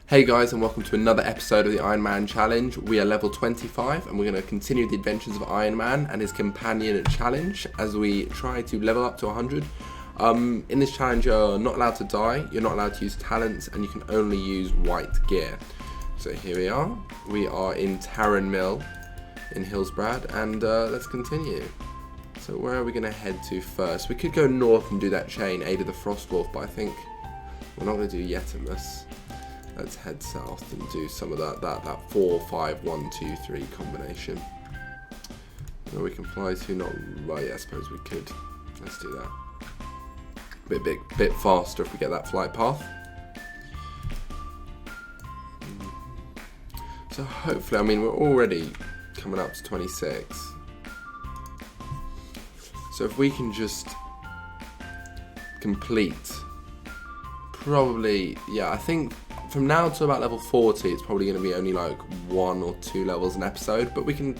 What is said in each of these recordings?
Hey guys, and welcome to another episode of the Ironman Challenge. We are level 25 and we're going to continue the adventures of Ironman and his companion challenge as we try to level up to 100. In this challenge you're not allowed to die, you're not allowed to use talents, and you can only use white gear. So here we are. We are in Tarren Mill in Hillsbrad, and let's continue. So where are we going to head to first? We could go north and do that chain, Aid of the Frostwolf, but I think we're not going to do Yetimus. Let's head south and do some of that 4, 5, 1, 2, 3 combination. Where we can fly to, not right, yeah, I suppose we could. Let's do that. Bit faster if we get that flight path. So hopefully, I mean, we're already coming up to 26. So if we can just complete, probably, yeah, I think from now to about level 40, it's probably going to be only like 1 or 2 levels an episode, but we can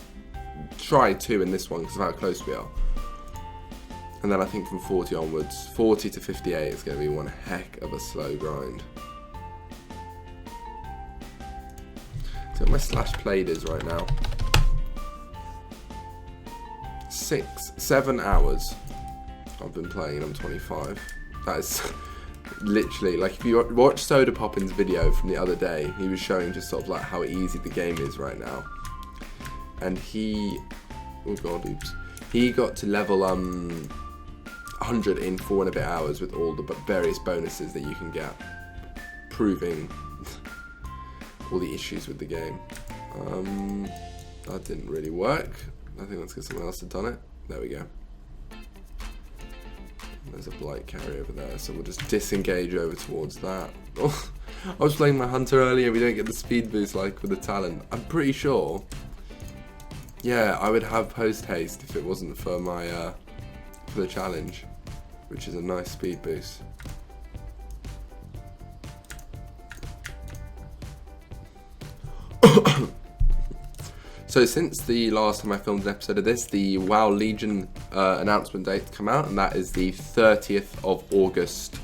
try 2 in this one because of how close we are. And then I think from 40 onwards, 40 to 58 is going to be one heck of a slow grind. So what my slash played is right now. 7 hours I've been playing and I'm 25. That is literally, like, if you watch Soda Poppin's video from the other day, he was showing just sort of like how easy the game is right now. And he, oh god, oops. He got to level 100 in 4 and a bit hours with all the various bonuses that you can get, proving all the issues with the game. That didn't really work. I think that's because someone else had done it. There we go. There's a blight carry over there, so we'll just disengage over towards that. Oh, I was playing my hunter earlier, we don't get the speed boost like with the talent. I'm pretty sure, yeah, I would have post haste if it wasn't for my, for the challenge, which is a nice speed boost. So since the last time I filmed an episode of this, the WoW Legion announcement date's come out, and that is the 30th of August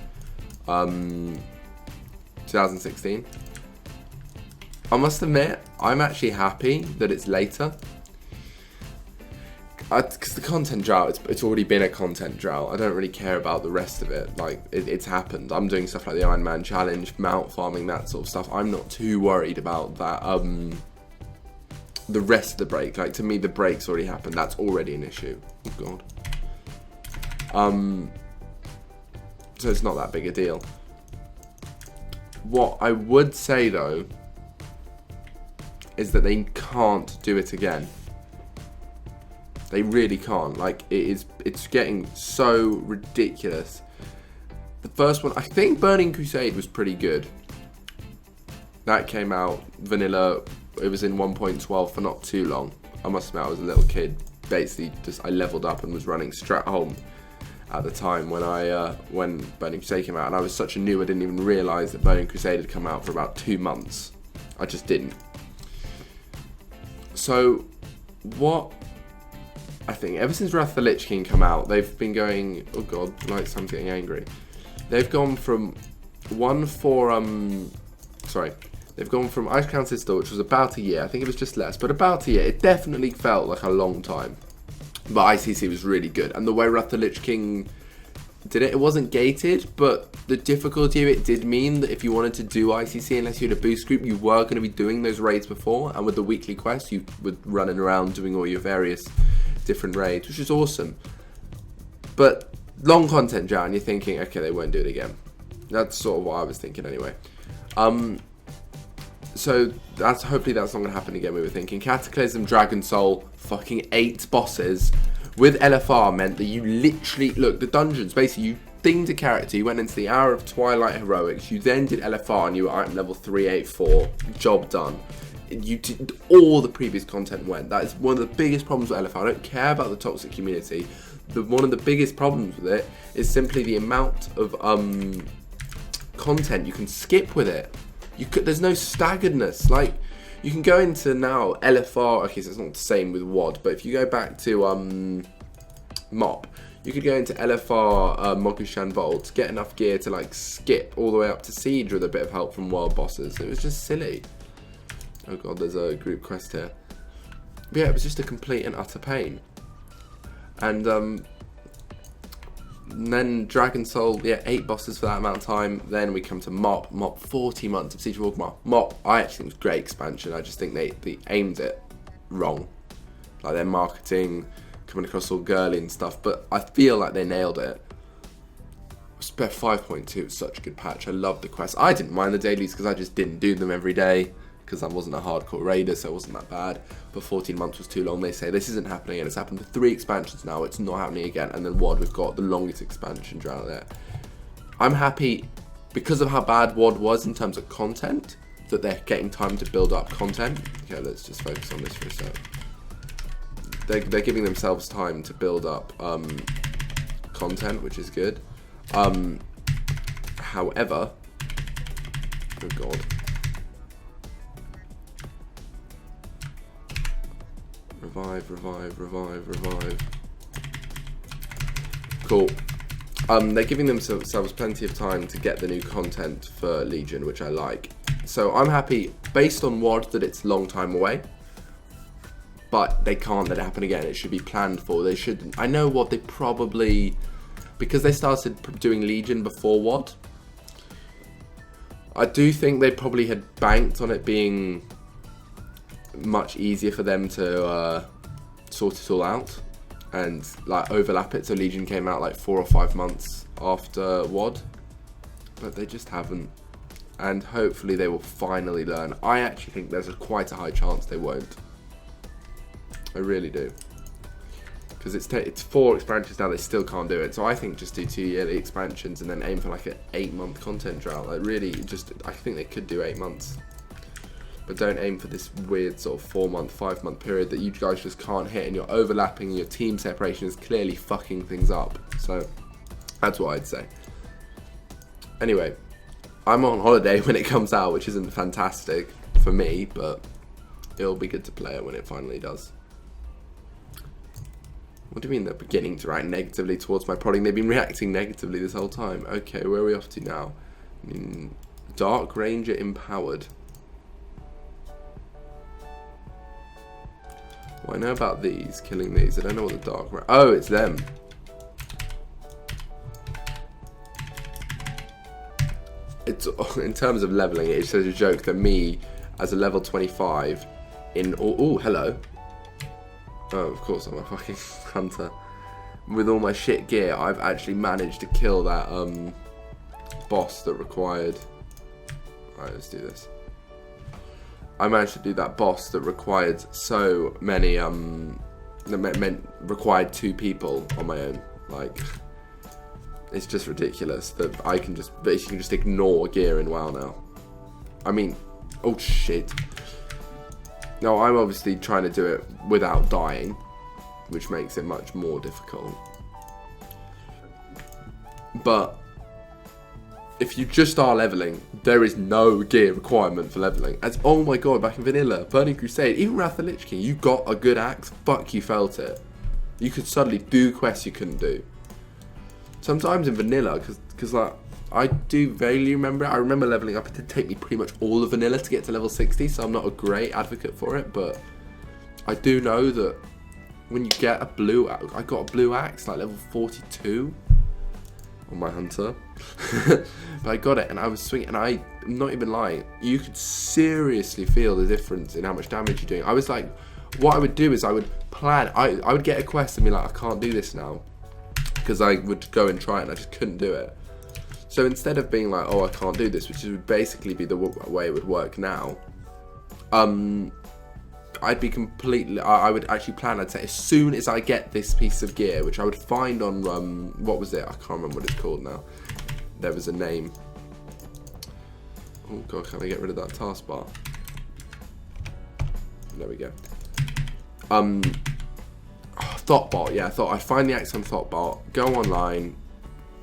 2016. I must admit, I'm actually happy that it's later. Because the content drought, it's already been a content drought. I don't really care about the rest of it. Like, it's happened. I'm doing stuff like the Ironman Challenge, mount farming, that sort of stuff. I'm not too worried about that. The rest of the break, like, to me the break's already happened. That's already an issue. Oh god. So it's not that big a deal. What I would say though is that they can't do it again. They really can't. Like, it's getting so ridiculous. The first one, I think Burning Crusade was pretty good. That came out vanilla. It was in 1.12 for not too long. I must admit, I was a little kid. Basically, I leveled up and was running Stratholme at the time when Burning Crusade came out. And I was such a noob, I didn't even realise that Burning Crusade had come out for about 2 months. I just didn't. So, what I think, ever since Wrath of the Lich King come out, they've been going, oh god, like, I'm getting angry. They've gone from They've gone from Ice Crown Sister, which was about a year. I think it was just less, but about a year. It definitely felt like a long time. But ICC was really good. And the way Wrath of the Lich King did it, it wasn't gated, but the difficulty of it did mean that if you wanted to do ICC, unless you had a boost group, you were going to be doing those raids before. And with the weekly quests, you were running around doing all your various different raids, which is awesome. But long content drought, and you're thinking, okay, they won't do it again. That's sort of what I was thinking anyway. So hopefully that's not going to happen again, we were thinking. Cataclysm, Dragon Soul, fucking 8 bosses with LFR meant that you literally, look, the dungeons, basically you thinged a character, you went into the Hour of Twilight Heroics, you then did LFR and you were item level 384, job done. You did, all the previous content went. That is one of the biggest problems with LFR. I don't care about the toxic community. One of the biggest problems with it is simply the amount of content you can skip with it. There's no staggeredness. Like, you can go into now LFR. Okay, so it's not the same with WOD, but if you go back to MOP, You could go into LFR Mogushan Vault, get enough gear to like skip all the way up to Siege with a bit of help from world bosses. It was just silly. Oh god, there's a group quest here. But yeah, it was just a complete and utter pain. And then Dragon Soul, yeah, 8 bosses for that amount of time. Then we come to Mop, 40 months of Siege of Orgrimmar. Mop, I actually think it was a great expansion. I just think they aimed it wrong. Like their marketing, coming across all girly and stuff, but I feel like they nailed it. Spare 5.2 was such a good patch. I loved the quests. I didn't mind the dailies because I just didn't do them every day because I wasn't a hardcore raider, so it wasn't that bad. But 14 months was too long. They say this isn't happening, and it's happened for 3 expansions now. It's not happening again. And then WoD, we've got the longest expansion out there. I'm happy because of how bad WoD was in terms of content that they're getting time to build up content. Okay, let's just focus on this for a sec. They're giving themselves time to build up content, which is good. However, oh god. Revive. Cool. They're giving themselves plenty of time to get the new content for Legion, which I like. So I'm happy, based on WoD, that it's a long time away. But they can't let it happen again. It should be planned for. They should. I know what they probably, because they started doing Legion before WoD. I do think they probably had banked on it being much easier for them to sort it all out and like overlap it. So Legion came out like 4 or 5 months after WoD, but they just haven't. And hopefully they will finally learn. I actually think there's quite a high chance they won't. I really do, because it's 4 expansions now. They still can't do it. So I think just do 2 yearly expansions and then aim for like an 8-month content drought. Like really, I think they could do 8 months, but don't aim for this weird sort of 4-month, 5-month period that you guys just can't hit, and you're overlapping. And your team separation is clearly fucking things up. So that's what I'd say. Anyway, I'm on holiday when it comes out, which isn't fantastic for me, but it'll be good to play it when it finally does. What do you mean they're beginning to react negatively towards my prodding? They've been reacting negatively this whole time. Okay, where are we off to now? Dark Ranger empowered. Well, I know about these, killing these. I don't know what the Dark Ranger... Oh, it's them. It's, in terms of leveling, it's such a joke that me, as a level 25, in... Oh, hello. Oh, of course I'm a fucking hunter. With all my shit gear, I've actually managed to kill that boss that required... Alright, let's do this. I managed to do that boss that required so many, that required 2 people on my own. Like, it's just ridiculous that I can just basically just ignore gear in WoW now. I mean, oh shit. No, I'm obviously trying to do it without dying, which makes it much more difficult. But if you just are leveling, there is no gear requirement for leveling. As oh my god, back in Vanilla, Burning Crusade, even Wrath of the Lich King, you got a good axe, fuck, you felt it. You could suddenly do quests you couldn't do. Sometimes in Vanilla, because like, I do vaguely remember it. I remember leveling up. It did take me pretty much all of Vanilla to get to level 60, so I'm not a great advocate for it, but I do know that when you get a blue... I got a blue axe, like level 42 on my hunter. But I got it, and I was swinging, and I'm not even lying. You could seriously feel the difference in how much damage you're doing. I was like... What I would do is I would plan... I would get a quest and be like, I can't do this now. Because I would go and try it, and I just couldn't do it. So instead of being like, oh, I can't do this, which would basically be the way it would work now, I'd be completely, I would actually plan, I'd say, as soon as I get this piece of gear, which I would find on, what was it? I can't remember what it's called now. There was a name. Oh god, can I get rid of that taskbar? There we go. Thoughtbot, yeah, I thought I'd find the axe on Thoughtbot, go online,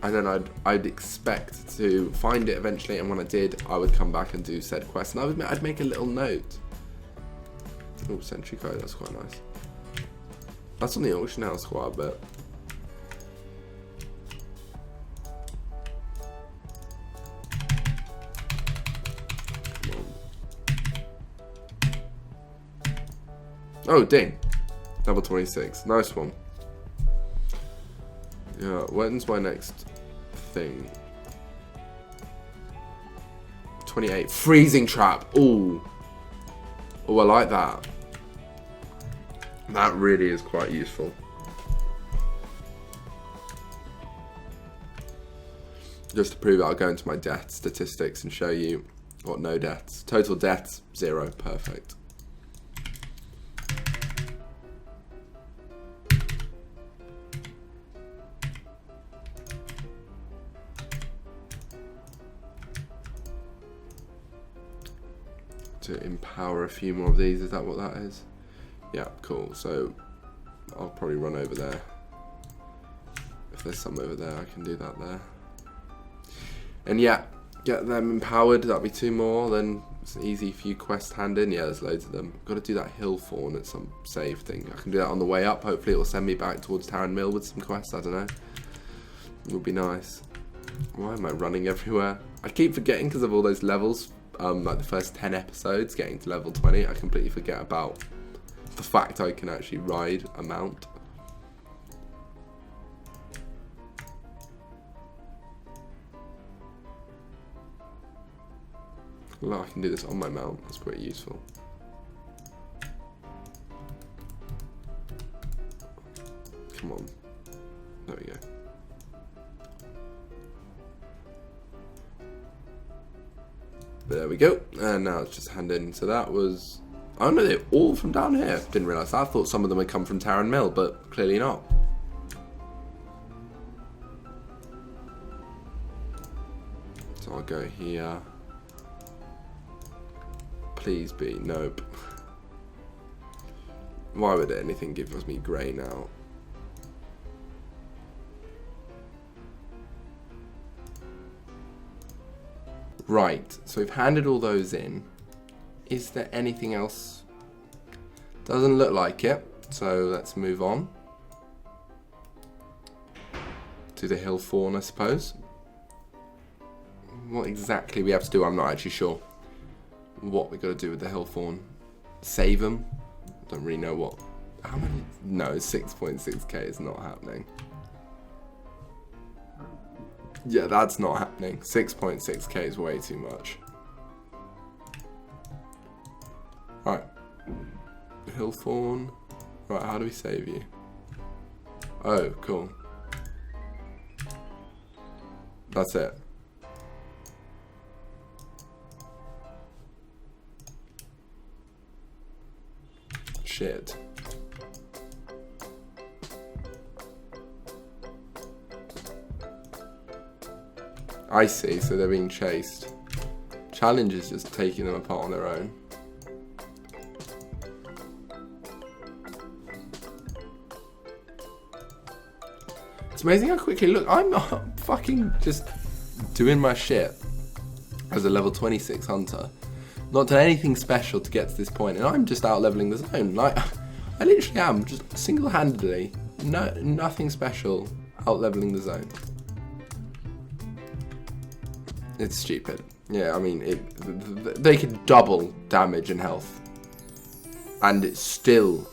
and then I'd expect to find it eventually, and when I did, I would come back and do said quest, and I'd make a little note. Oh, Sentry Code, that's quite nice. That's on the auction house quite a bit. Oh, ding. Level 26. Nice one. Yeah, when's my next thing? 28. Freezing trap. Ooh. Oh, I like that. That really is quite useful. Just to prove it, I'll go into my death statistics and show you what no deaths. Total deaths, 0. Perfect. To empower a few more of these, is that what that is? Yeah, cool. So I'll probably run over there. If there's some over there, I can do that there. And yeah, get them empowered. That'll be 2 more. Then it's an easy few quests hand in. Yeah, there's loads of them. Got to do that hill fawn at some save thing. I can do that on the way up. Hopefully it will send me back towards Tarren Mill with some quests. I don't know. It would be nice. Why am I running everywhere? I keep forgetting because of all those levels. Like the first 10 episodes, getting to level 20, I completely forget about the fact I can actually ride a mount. Well, I can do this on my mount, that's pretty useful. Come on. There we go. There we go, and now it's just hand in. So that was, oh no, they're all from down here. Didn't realise that. I thought some of them had come from Tarren Mill, but clearly not. So I'll go here. Please be, nope. Why would anything give me grey now? Right, so we've handed all those in. Is there anything else? Doesn't look like it, so let's move on to the hill fawn, I suppose. What exactly we have to do, I'm not actually sure what we got to do with the hill fawn. Save them? Don't really know what. How many? No, 6.6k is not happening. Yeah, that's not happening. 6.6k is way too much. Right. Hill fawn. Right, how do we save you? Oh, cool. That's it. Shit. I see, so they're being chased. Challenge is just taking them apart on their own. It's amazing how quickly, look, I'm not fucking just doing my shit as a level 26 hunter. Not done anything special to get to this point, and I'm just out leveling the zone. Like, I literally am, just single-handedly, nothing special, out leveling the zone. It's stupid. Yeah, I mean, they could double damage and health, and it still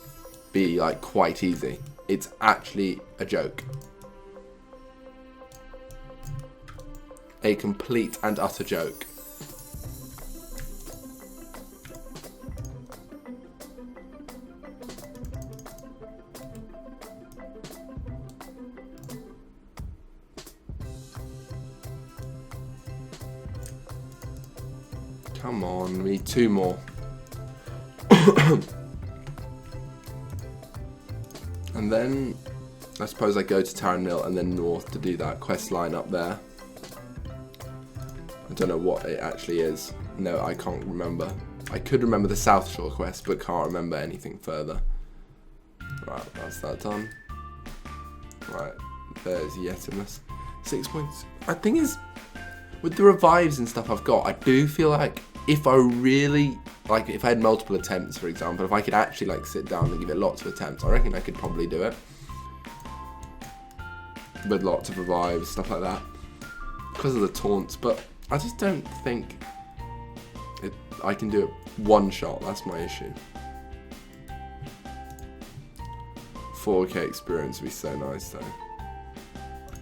be like quite easy. It's actually a joke. A complete and utter joke. Come on, we need 2 more. And then I suppose I go to Tarren Mill and then north to do that quest line up there. I don't know what it actually is. No, I can't remember. I could remember the South Shore quest, but can't remember anything further. Right, that's that done. Right, there's Yetimus. 6 points. The thing is, with the revives and stuff I've got, I do feel like if I really, like if I had multiple attempts, for example, if I could actually like sit down and give it lots of attempts, I reckon I could probably do it. With lots of revives, stuff like that. Because of the taunts, but I just don't think I can do it one shot, that's my issue. 4k experience would be so nice though.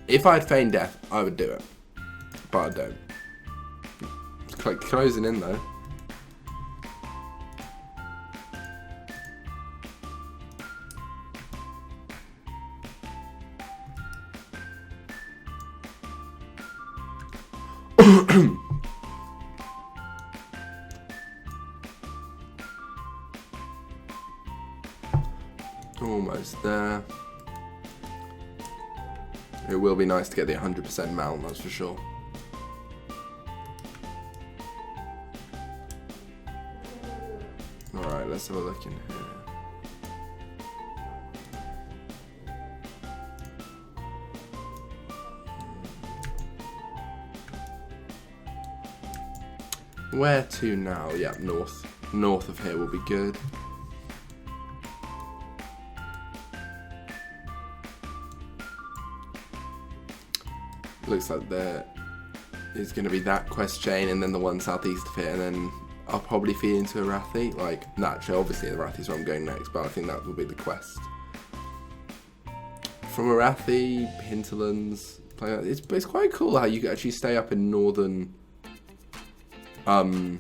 If I had feigned death, I would do it. But I don't. It's like closing in though. Almost there. It will be nice to get the 100% mount, that's for sure. Alright, let's have a look in here. Where to now? Yep, north. North of here will be good. Looks like there is going to be that quest chain and then the one southeast of here, and then I'll probably feed into Arathi. Like, naturally, obviously Arathi's where I'm going next, but I think that will be the quest. From Arathi, hinterlands, it's quite cool how you can actually stay up in northern. You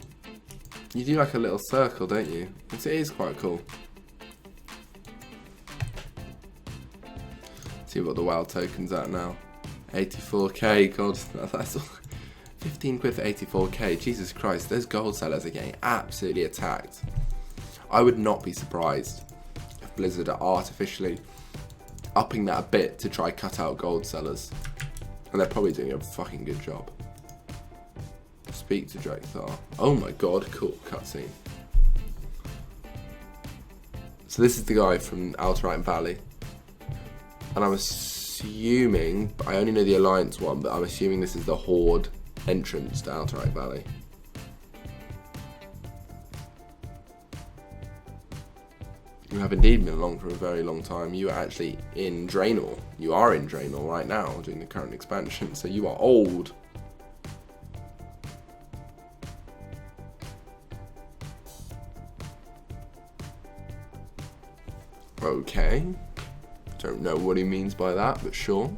do like a little circle, don't you? It is quite cool. See what the wild token's at now. 84k, god, that's all. 15 quid for 84k, Jesus Christ, those gold sellers are getting absolutely attacked. I would not be surprised if Blizzard are artificially upping that a bit to try cut out gold sellers. And they're probably doing a fucking good job. Speak to Drekthar. Oh my god, cool, cutscene. So this is the guy from Outright Valley. And I'm assuming, I only know the Alliance one, but I'm assuming this is the Horde entrance to Outright Valley. You have indeed been along for a very long time. You are actually in Draenor. You are in Draenor right now, doing the current expansion, so you are old. Okay. Don't know what he means by that, but sure.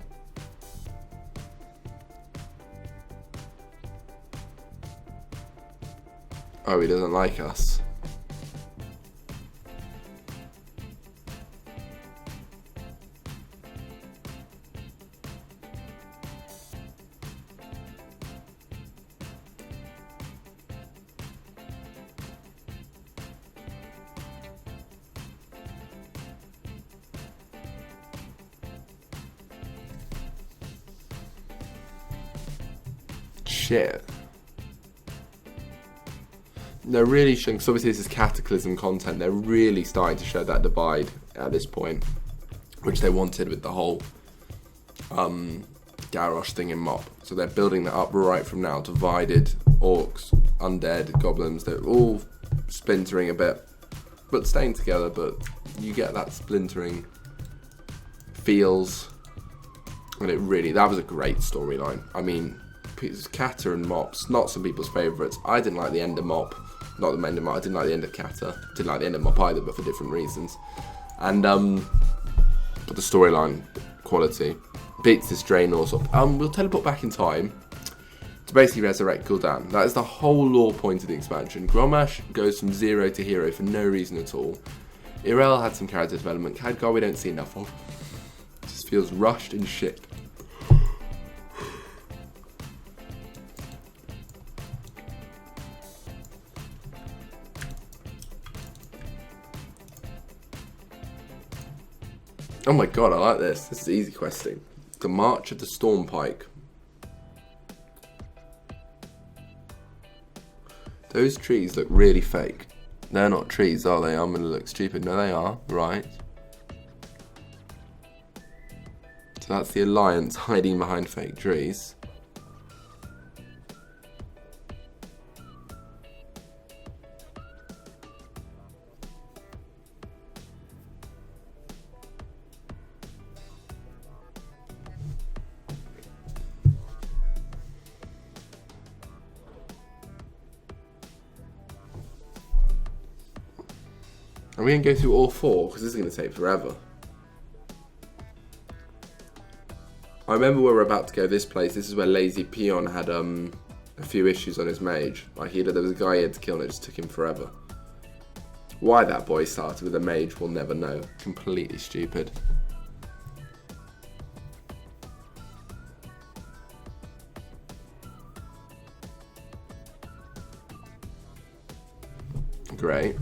Oh, he doesn't like us. Shit. They're really showing, because obviously this is Cataclysm content, they're really starting to show that divide at this point, which they wanted with the whole Garrosh thing in Mohr. So they're building that up right from now, divided, orcs, undead, goblins, they're all splintering a bit, but staying together, but you get that splintering feels, and it really, that was a great storyline. I mean, Kata and Mop's not some people's favourites. I didn't like the end of Mop. Not the end of Mop, I didn't like the end of Kata. Didn't like the end of Mop either, but for different reasons. And but the storyline quality beats this Draenor sort of. We'll teleport back in time to basically resurrect Gul'dan. That is the whole lore point of the expansion. Grommash goes from 0 to hero for no reason at all. Irel had some character development. Khadgar we don't see enough of. It just feels rushed and shit. Oh my god, I like this. This is easy questing. The March of the Stormpike. Those trees look really fake. They're not trees, are they? I'm gonna look stupid. No, they are. Right. So that's the Alliance hiding behind fake trees. Are we going to go through all four? Because this is going to take forever. I remember we were about to go this place. This is where Lazy Peon had a few issues on his mage. Like there was a guy he had to kill and it just took him forever. Why that boy started with a mage, we'll never know. Completely stupid. Great.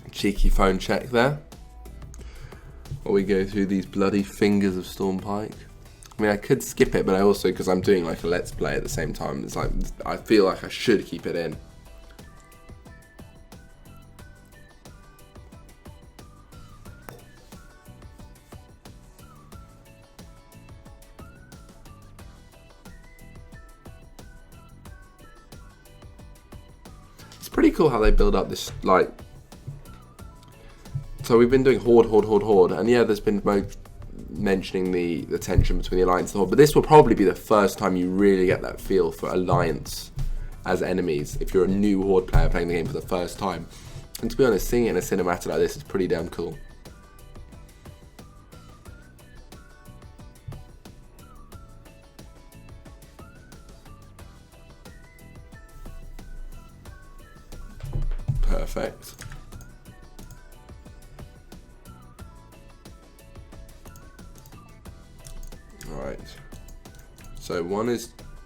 Cheeky phone check there. While we go through these bloody fingers of Stormpike. I mean, I could skip it, but I also, because I'm doing like a let's play at the same time, it's like, I feel like I should keep it in. It's pretty cool how they build up this, like, so we've been doing horde, and yeah, there's been mentioning the tension between the Alliance and the Horde, but this will probably be the first time you really get that feel for Alliance as enemies, if you're a new Horde player playing the game for the first time. And to be honest, seeing it in a cinematic like this is pretty damn cool. Perfect. Right, so one is